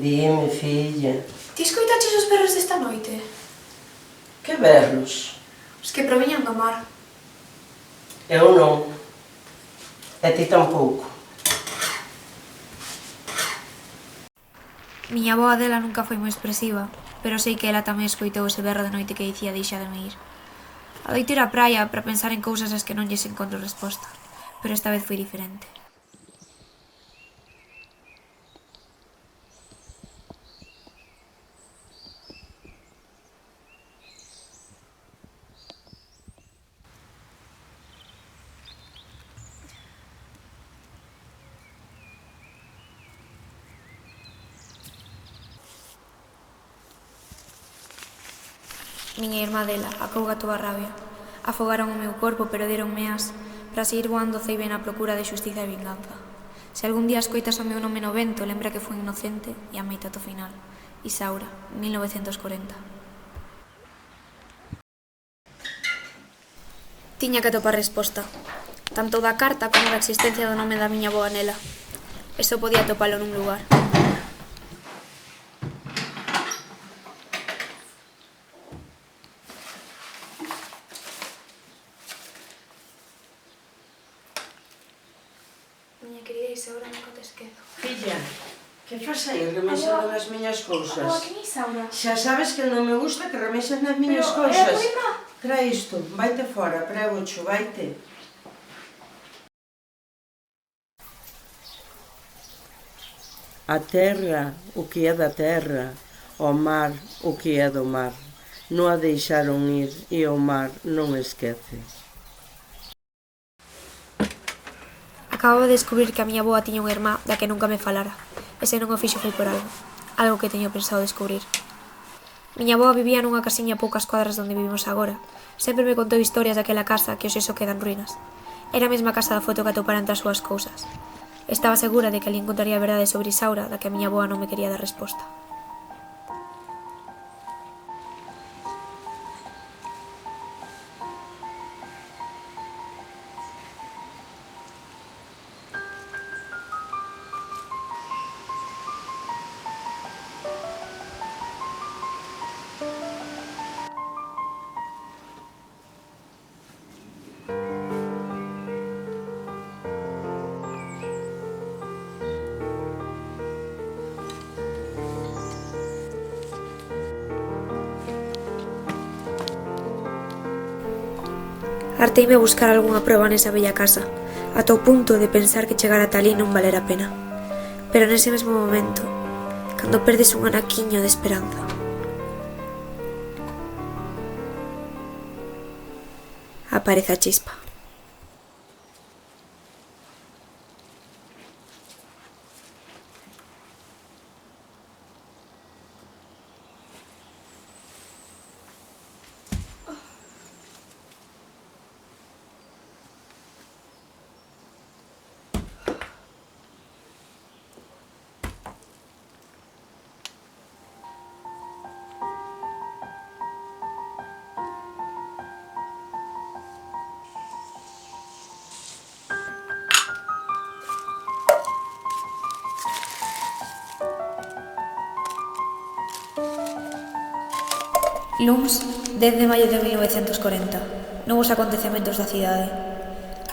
Dime, filla. Ti escoitaches os berros desta noite? Que berros? Os que proviñan do mar. Eu non. E ti tampouco. Miña avoa dela nunca foi moi expresiva, pero sei que ela tamén escoitou ese berro de noite que dicía deixádeme ir. Adoito ir á praia para pensar en cousas ás que non lles encontro resposta, pero esta vez foi diferente. Miña irmá dela, a couga Tobarrabia. Afogaron o meu corpo, pero deronme as para seguir voando ceibe na procura de xustiza e vinganza. Se algún día escoitas o meu nome no vento, lembra que fui inocente e amei tato final. Isaura, 1940. Tiña que atopar resposta, tanto da carta como da existencia do nome da miña avoa nela. E só podía atopalo nun lugar. Miña querida Isaura, nunca te esquezo. Filla, que fas aí remexando nas miñas cousas? Quen é Isaura? Xa sabes que non me gusta que remexes nas miñas cousas. Pero é a prima. Trae isto, vaite fora, prégocho, vaite. A terra, o que é da terra, o mar, o que é do mar. Non a deixaron ir e o mar non esquece. Acababa de descubrir que a miña avoa tiña unha irmá da que nunca me falara. E se non o fixo foi por algo que teño pensado descubrir. Miña avoa vivía nunha casiña a poucas cuadras donde vivimos agora. Sempre me contou historias daquela casa que hoxe só quedan ruínas. Era a mesma casa da foto que atopara entre as súas cousas. Estaba segura de que ali encontraría a verdade sobre Isaura, da que a miña avoa non me quería dar resposta. Harteime a buscar algunha proba nesa bella casa, ata o punto de pensar que chegar ata ali non valera a pena. Pero nese mesmo momento, cando perdes un anaquiño de esperanza, aparece a chispa. Luns, 10 de maio de 1940. Novos acontecementos da cidade.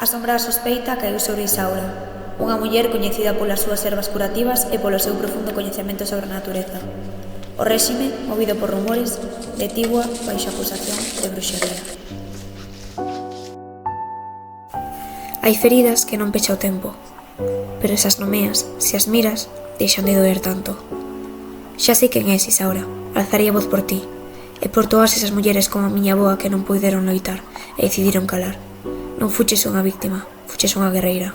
A sombra da sospeita caeu sobre Isaura, unha muller coñecida polas súas ervas curativas e polo seu profundo coñecemento sobre a natureza. O réxime, movido por rumores, detigua baixo acusación de bruxería. Hai feridas que non pecha o tempo, pero esas nomeas, se as miras, deixan de doer tanto. Xa sei quen és, Isaura, alzaría voz por ti, e por todas esas mulleres como a miña avoa que non puideron loitar e decidiron calar. Non fuches unha víctima, fuches unha guerreira.